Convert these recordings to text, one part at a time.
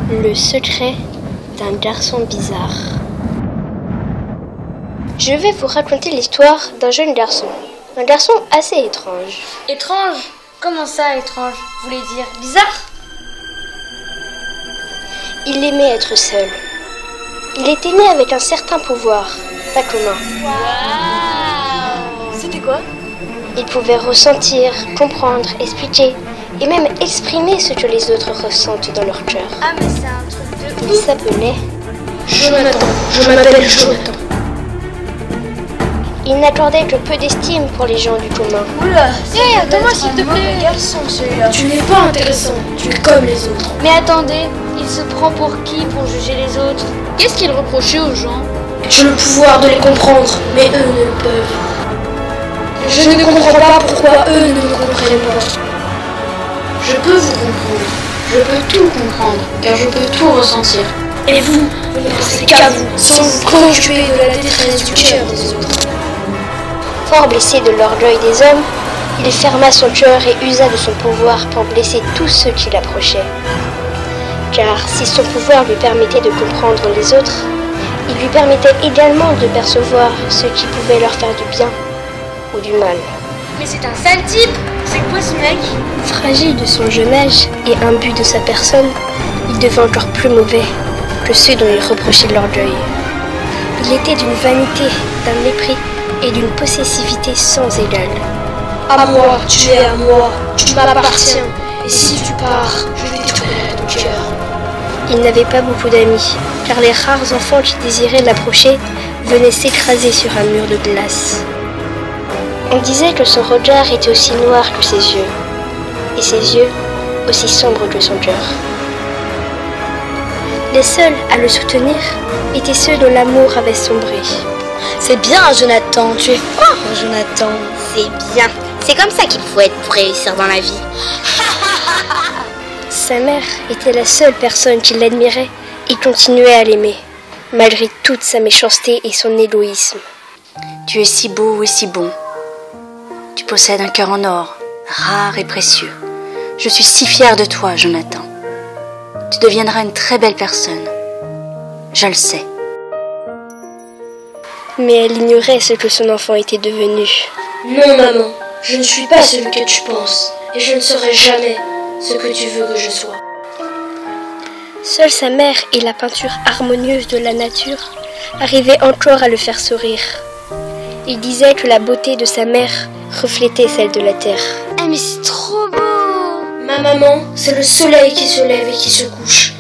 Le secret d'un garçon bizarre. Je vais vous raconter l'histoire d'un jeune garçon. Un garçon assez étrange. Étrange? Comment ça, étrange? Vous voulez dire bizarre? Il aimait être seul. Il était né avec un certain pouvoir, pas commun. Waouh! C'était quoi? Il pouvait ressentir, comprendre, expliquer et même exprimer ce que les autres ressentent dans leur cœur. Ah mais c'est un truc de Il s'appelait Jonathan. Je m'appelle Jonathan. Il n'accordait que peu d'estime pour les gens du commun. Oula! Hé, attends-moi s'il te plaît! Garçon, celui-là. Tu n'es pas intéressant. Tu es comme les autres. Mais attendez, il se prend pour qui pour juger les autres? Qu'est-ce qu'il reprochait aux gens? J'ai le pouvoir de les comprendre, mais eux ne le peuvent. Je ne comprends pas pourquoi eux ne me comprennent pas. Je peux vous comprendre. Je peux tout comprendre, car je peux tout ressentir. Et vous ne pensez qu'à vous, sans vous préoccuper de la détresse du cœur des autres. Fort blessé de l'orgueil des hommes, il ferma son cœur et usa de son pouvoir pour blesser tous ceux qui l'approchaient. Car si son pouvoir lui permettait de comprendre les autres, il lui permettait également de percevoir ce qui pouvait leur faire du bien ou du mal. Mais c'est un sale type! C'est quoi ce mec? Fragile de son jeune âge et imbu de sa personne, il devint encore plus mauvais que ceux dont il reprochait l'orgueil. Il était d'une vanité, d'un mépris et d'une possessivité sans égale. À moi, tu es à moi, tu m'appartiens. Et si tu pars, je détruirai ton cœur. Il n'avait pas beaucoup d'amis, car les rares enfants qui désiraient l'approcher venaient s'écraser sur un mur de glace. On disait que son regard était aussi noir que ses yeux, et ses yeux aussi sombres que son cœur. Les seuls à le soutenir étaient ceux dont l'amour avait sombré. C'est bien, Jonathan, tu es fort, Jonathan. C'est bien. C'est comme ça qu'il faut être pour réussir dans la vie. Sa mère était la seule personne qui l'admirait et continuait à l'aimer, malgré toute sa méchanceté et son égoïsme. Tu es si beau et si bon. Tu possèdes un cœur en or, rare et précieux. Je suis si fière de toi, Jonathan. Tu deviendras une très belle personne. Je le sais. Mais elle ignorait ce que son enfant était devenu. Non, maman, je ne suis pas celui que tu penses, et je ne serai jamais ce que tu veux que je sois. Seule sa mère et la peinture harmonieuse de la nature arrivaient encore à le faire sourire. Il disait que la beauté de sa mère reflétait celle de la terre. Ah mais c'est trop beau! Ma maman, c'est le soleil qui se lève et qui se couche.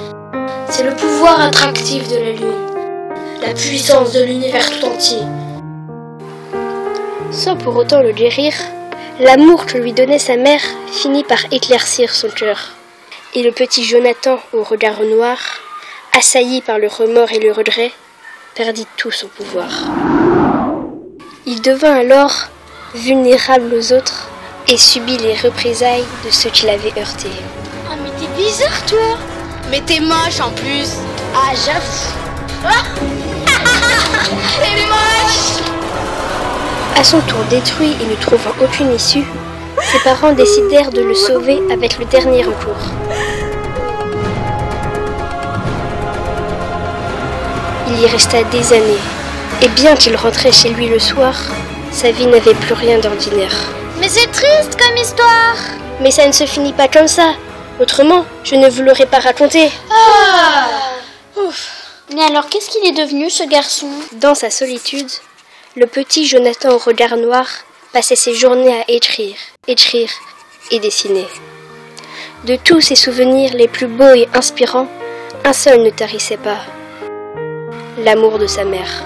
C'est le pouvoir attractif de la lune. La puissance de l'univers tout entier. Sans pour autant le guérir, l'amour que lui donnait sa mère finit par éclaircir son cœur. Et le petit Jonathan au regard noir, assailli par le remords et le regret, perdit tout son pouvoir. Il devint alors vulnérable aux autres et subit les représailles de ceux qui l'avaient heurté. Ah mais t'es bizarre toi! Mais t'es moche en plus! Ah j'avoue! T'es moche! À son tour détruit et ne trouvant aucune issue, ses parents décidèrent de le sauver avec le dernier recours. Il y resta des années, et bien qu'il rentrait chez lui le soir, sa vie n'avait plus rien d'ordinaire. Mais c'est triste comme histoire! Mais ça ne se finit pas comme ça. Autrement, je ne vous l'aurais pas raconté. Ah! Ouf. Mais alors qu'est-ce qu'il est devenu ce garçon? Dans sa solitude, le petit Jonathan au regard noir passait ses journées à écrire et dessiner. De tous ses souvenirs les plus beaux et inspirants, un seul ne tarissait pas. L'amour de sa mère.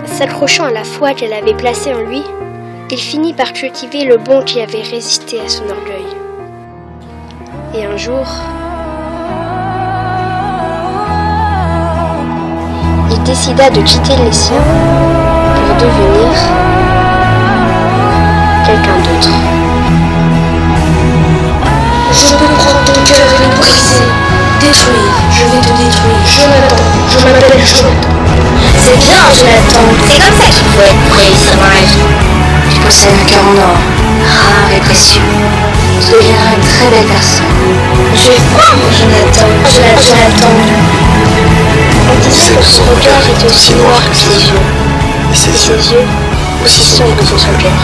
S'accrochant à la foi qu'elle avait placée en lui, il finit par cultiver le bon qui avait résisté à son orgueil. Et un jour, il décida de quitter les siens pour devenir quelqu'un d'autre. Je peux prendre ton cœur et le briser. Détruire, je vais te détruire. Jonathan, je m'appelle Jonathan. C'est bien, Jonathan. C'est comme ça qu'il faut être pour réussir dans la vie. Tu possèdes un cœur en or, rare et précieux. Tu deviendras une très belle personne. J'ai froid, mon Jonathan. On disait que son regard était aussi noir que ses yeux. Et ses yeux aussi sombres que son cœur.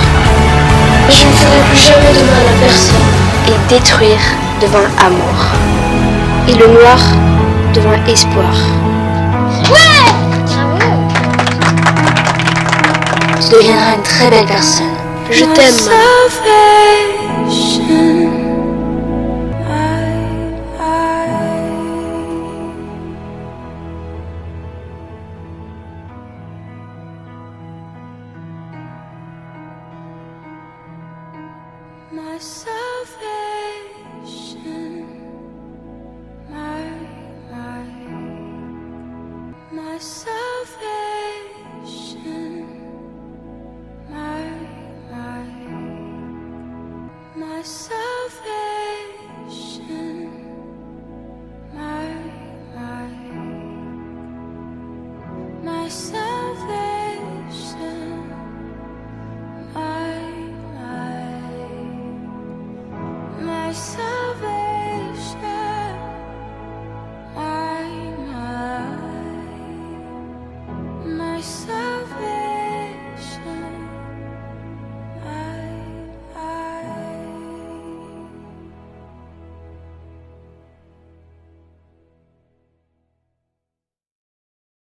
Je ne ferai plus jamais de mal à personne. Et détruire devint amour. Et le noir devint espoir. Ouais! Bravo! Tu deviendras une très belle personne. Je t'aime, maman. My salvation, my salvation, my salvation, my salvation.